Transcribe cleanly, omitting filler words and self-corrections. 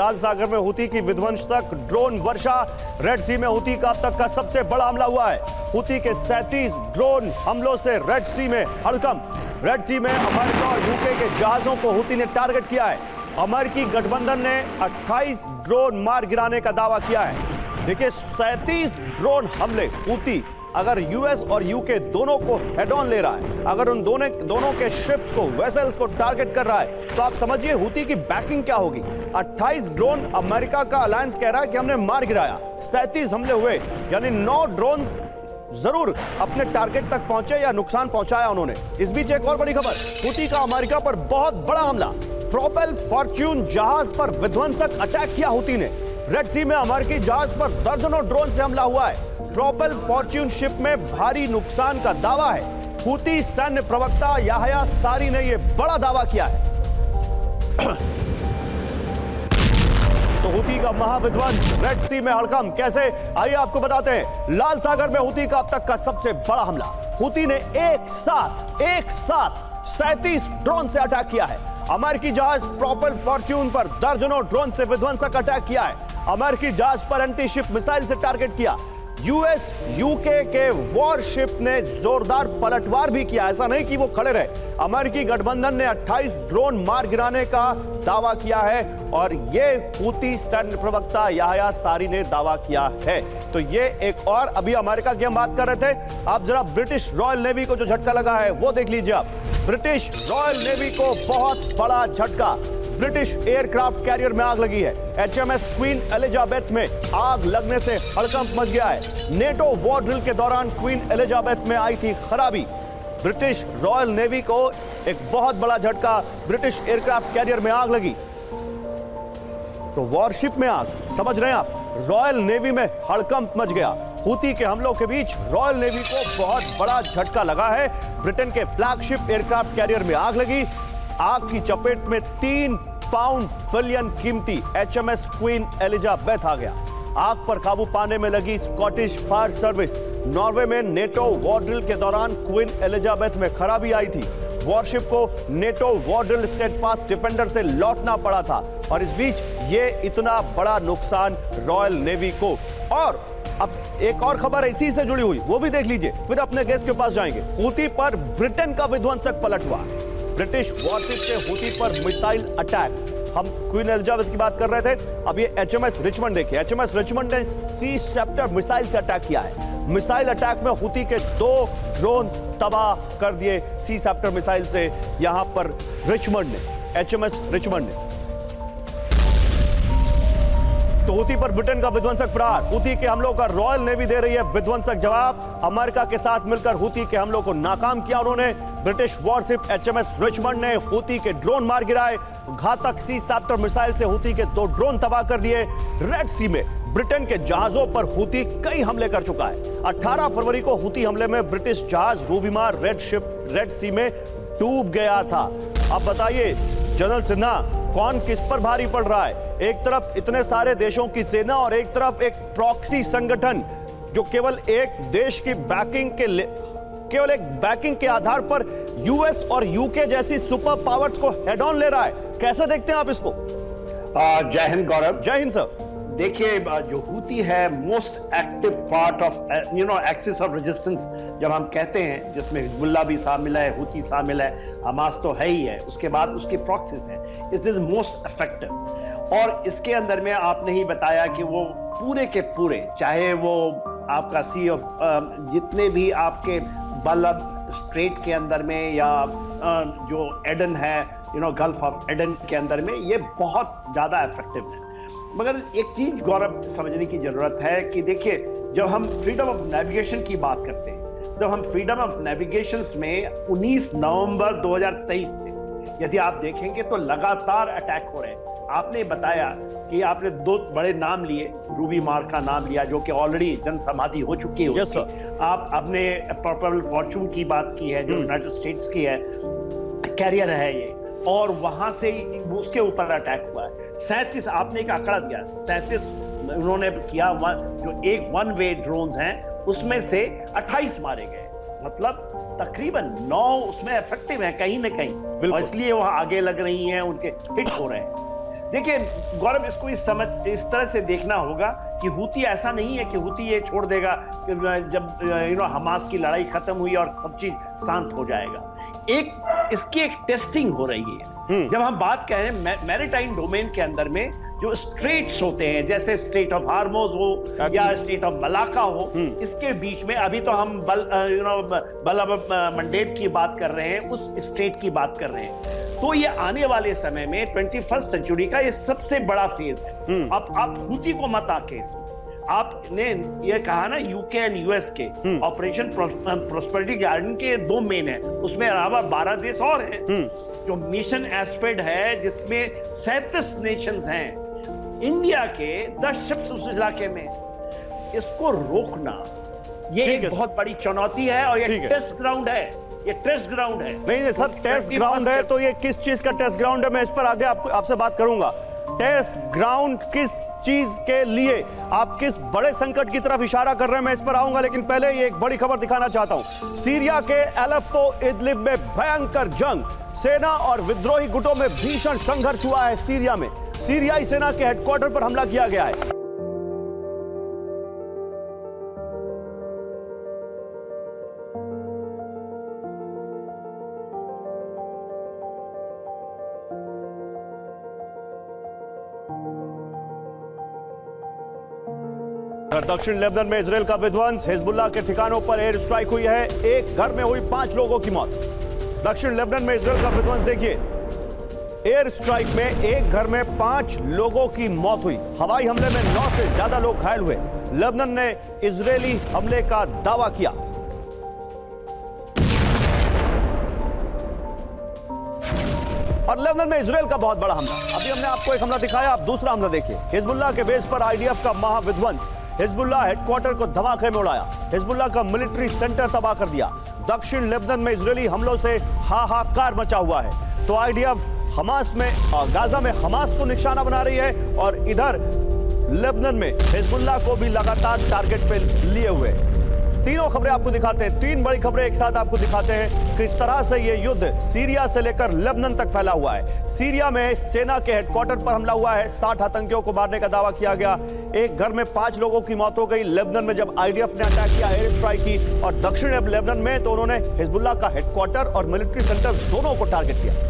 लाल सागर में हुती की विध्वंसक ड्रोन वर्षा। रेड सी में हुती का अब तक का सबसे बड़ा हमला हुआ है। हुती के 37 ड्रोन हमलों से रेड सी में हड़कंप। रेड सी में अमेरिका और यूके के जहाजों को हुती ने टारगेट किया है। अमेरिकी गठबंधन ने 28 ड्रोन मार गिराने का दावा किया है। देखिए 37 ड्रोन हमले हुती अगर यूएस और यूके दोनों को हेड ऑन ले रहा है, अगर उन दोनों के शिप्स को, वेसल्स को टारगेट कर रहा है, तो आप समझिए हुती की बैकिंग क्या होगी। 28 ड्रोन अमेरिका का अलायंस कह रहा है कि हमने मार गिराया। 37 हमले हुए, यानी 9 ड्रोन जरूर अपने टारगेट तक पहुंचे या नुकसान पहुंचाया उन्होंने। इस बीच एक और बड़ी खबर, हुती का अमेरिका पर बहुत बड़ा हमला। प्रोपेल फॉर्च्यून जहाज पर विध्वंसक अटैक किया हुती ने। रेड सी में अमेरिकी जहाज पर दर्जनों ड्रोन से हमला हुआ है। प्रोपेल फॉर्च्यून शिप में भारी नुकसान का दावा है। हुती सैन्य प्रवक्ता याहया सारी ने यह बड़ा दावा किया है। तो हुती का महाविध्वंस, रेड सी में हड़कंप कैसे, आइए आपको बताते हैं। लाल सागर में हुती का अब तक का सबसे बड़ा हमला। हुती ने एक साथ 37 ड्रोन से अटैक किया है। अमेरिकी जहाज प्रोपेल फॉर्च्यून पर दर्जनों ड्रोन से विध्वंसक अटैक किया है। अमेरिकी जहाज पर एंटी शिप मिसाइल से टारगेट किया। यूएस यूके के वॉरशिप ने जोरदार पलटवार भी किया, ऐसा नहीं कि वो खड़े रहे। अमेरिकी गठबंधन ने 28 ड्रोन मार गिराने का दावा किया है और ये हुती सैन्य प्रवक्ता याहया सारी ने दावा किया है। तो ये एक और, अभी अमेरिका की हम बात कर रहे थे, आप जरा ब्रिटिश रॉयल नेवी को जो झटका लगा है वो देख लीजिए आप। ब्रिटिश रॉयल नेवी को बहुत बड़ा झटका। ब्रिटिश एयरक्राफ्ट कैरियर में आग लगी है। एचएमएस क्वीन एलिजाबेथ में आग लगने से हड़कंप मच गया है। नेटो वॉर ड्रिल के दौरान क्वीन एलिजाबेथ में आई थी खराबी। ब्रिटिश रॉयल नेवी को एक बहुत बड़ा झटका, ब्रिटिश एयरक्राफ्ट कैरियर में आग लगी तो वॉरशिप में आग, समझ रहे हैं आप। रॉयल नेवी में हड़कंप मच गया। हुती के हमलों के बीच रॉयल नेवी को बहुत बड़ा झटका लगा है। ब्रिटेन के फ्लैगशिप एयरक्राफ्ट कैरियर में आग लगी। आग की चपेट में 3 पाउंड बिलियन कीमती एचएमएस क्वीन एलिजाबेथ आ गया। आग पर काबू पाने में लगी स्कॉटिश फायर सर्विस। नॉर्वे में नेटो वॉर ड्रिल के दौरान क्वीन एलिजाबेथ में खराबी आई थी। वॉरशिप को NATO war drill steadfast defender से लौटना पड़ा था और इस बीच ये इतना बड़ा नुकसान रॉयल नेवी को। और अब एक और खबर इसी से जुड़ी हुई, वो भी देख लीजिए, फिर अपने गेस्ट के पास जाएंगे। हुती पर ब्रिटेन का विध्वंसक पलटवार। ब्रिटिश वॉरशिप से हुती पर मिसाइल अटैक। हम क्वीन एलिजाबेथ की बात कर रहे थे, अब ये एचएमएस रिचमंड देखिए। एचएमएस रिचमंड ने सी सेप्टर मिसाइल से अटैक किया है। मिसाइल अटैक में हुती के 2 ड्रोन तबाह कर दिए सी सेप्टर मिसाइल से यहां पर रिचमंड ने, एचएमएस रिचमंड ने। तो हुती पर ब्रिटेन का विध्वंसक प्रहार। हुती के हमलों का रॉयल नेवी दे रही है विध्वंसक जवाब। अमेरिका के साथ मिलकर हुती के हमलों को नाकाम किया उन्होंने। ब्रिटिश वॉरशिप एचएमएस रिचमंड ने हुती के ड्रोन मार गिराए। घातक सी सेप्टर मिसाइल से हुती के 2 ड्रोन तबाह कर दिए। रेड सी में ब्रिटेन के जहाजों पर हुती कई हमले कर चुका है। 18 फरवरी को हुती हमले में ब्रिटिश जहाज रूबीमार रेड सी में डूब गया था। अब बताइए जनरल सिन्हा, कौन किस पर भारी पड़ रहा है? एक तरफ इतने सारे देशों की सेना और एक तरफ एक प्रॉक्सी संगठन जो केवल एक देश की केवल एक बैकिंग के आधार पर यूएस और यूके जैसी सुपर पावर्स को हेड ऑन ले रहा है। कैसे देखते हैं आप इसको? जय हिंद गौरव। जय हिंद सर। देखिए, जो हुती है most active part of axis of resistance जब हम कहते हैं, जिसमें हिजबुल्लाह भी शामिल है, हुती शामिल है, हमास तो है ही है, उसके बाद उसके प्रॉक्सीज हैं। It is most effective. और इसके अंदर में आपने ही बताया कि वो पूरे के पूरे, चाहे वो आपका सी ऑफ जितने भी आपके बल्लभ स्ट्रेट के अंदर में या जो एडन है, गल्फ ऑफ एडन के अंदर में, ये बहुत ज्यादा इफेक्टिव है। मगर एक चीज गौरव समझने की जरूरत है कि देखिए, जब हम फ्रीडम ऑफ नेविगेशन की बात करते हैं, तो हम फ्रीडम ऑफ नेविगेशन में 19 नवंबर 2023 से यदि आप देखेंगे तो लगातार अटैक हो रहे हैं। आपने बताया कि आपने 2 बड़े नाम लिए, रूबीमार का नाम लिया जो कि ऑलरेडी जन समाधि हो चुकी है। yes, आप अपने प्रोपेल फॉर्च्यून की बात की है जो यूनाइटेड स्टेट्स की है, कैरियर है ये, और वहां से उसके ऊपर अटैक हुआ है। 37 आपने एक आंकड़ा दिया, 37 उन्होंने किया। जो एक 1 वे ड्रोन्स हैं उसमें से 28 मारे गए, मतलब तकरीबन 9 उसमें इफेक्टिव हैं कहीं ना कहीं, और इसलिए वहां आगे लग रही हैं, उनके हिट हो रहे हैं। देखिए गौरव, इसको इस तरह से देखना होगा कि हूती ऐसा नहीं है कि हूती ये छोड़ देगा कि जब हमास की लड़ाई खत्म हुई और सब चीज शांत हो जाएगा। इसकी एक टेस्टिंग हो रही है। जब हम बात कह रहे हैं मैरीटाइम डोमेन के अंदर में जो स्ट्रेट्स होते हैं, जैसे स्ट्रेट ऑफ हार्मोज हो या स्ट्रेट ऑफ मलाका हो, इसके बीच में अभी तो हम मंडेब की बात कर रहे हैं, उस स्ट्रेट की बात कर रहे हैं। तो ये आने वाले समय में 21st सेंचुरी का ये सबसे बड़ा फेज है। अब आप हूती को मत आके, आपने ये कहा ना यूके एंड यूएस के ऑपरेशन प्रॉस्पेरिटी गार्डन के 2 मेन है, उसमें अलावा 12 देश और हैं। जो मिशन एस्पेड है जिसमें 37 नेशंस हैं, इंडिया के 10 शिप्स उस इलाके में, इसको रोकना ये एक बहुत बड़ी चुनौती है और ये टेस्ट ग्राउंड है। ये टेस्ट ग्राउंड है। नहीं सर, टेस्ट ग्राउंड है तो ये किस चीज का टेस्ट ग्राउंड है, मैं इस पर आगे आपसे बात करूंगा। टेस्ट ग्राउंड किस चीज के लिए, आप किस बड़े संकट की तरफ इशारा कर रहे हैं, मैं इस पर आऊंगा, लेकिन पहले ये एक बड़ी खबर दिखाना चाहता हूं। सीरिया के एलेप्पो इदलिब में भयंकर जंग, सेना और विद्रोही गुटों में भीषण संघर्ष हुआ है। सीरिया में सीरियाई सेना के हेडक्वार्टर पर हमला किया गया है। दक्षिण लेबनान में इजरायल का विध्वंस, हिजबुल्लाह के ठिकानों पर एयर स्ट्राइक हुई है। एक घर में हुई 5 लोगों की मौत। दक्षिण लेबनान में इजरायल का विध्वंस देखिए, एयर स्ट्राइक में एक घर में 5 लोगों की मौत हुई। हवाई हमले में 9 से ज्यादा लोग घायल हुए। लेबनान ने इजरायली हमले का दावा किया। और लेबनान में इजरायल का बहुत बड़ा हमला। अभी हमने आपको एक हमला दिखाया, आप दूसरा हमला देखिए। हिजबुल्लाह के बेस पर आईडीएफ का महाविध्वंस, हिजबुल्लाह हेडक्वार्टर को धमाके में उड़ाया, हिजबुल्लाह का मिलिट्री सेंटर तबाह कर दिया। दक्षिण लेबनान में इजरायली हमलों से हाहाकार मचा हुआ है। तो आईडीएफ हमास में, गाजा में हमास को निशाना बना रही है और इधर लेबनान में हिजबुल्लाह को भी लगातार टारगेट पे लिए हुए। तीनों खबरें आपको दिखाते हैं, 3 बड़ी खबरें एक साथ आपको दिखाते हैं किस तरह से यह युद्ध सीरिया से लेकर लेबनान तक फैला हुआ है। सीरिया में सेना के हेडक्वार्टर पर हमला हुआ है, 60 आतंकियों को मारने का दावा किया गया। एक घर में 5 लोगों की मौत हो गई। लेबनान में जब आईडीएफ ने अटैक किया, एयर स्ट्राइक की, और दक्षिण लेबनान में तो उन्होंने हिजबुल्लाह का हेडक्वार्टर और मिलिट्री सेंटर दोनों को टारगेट किया।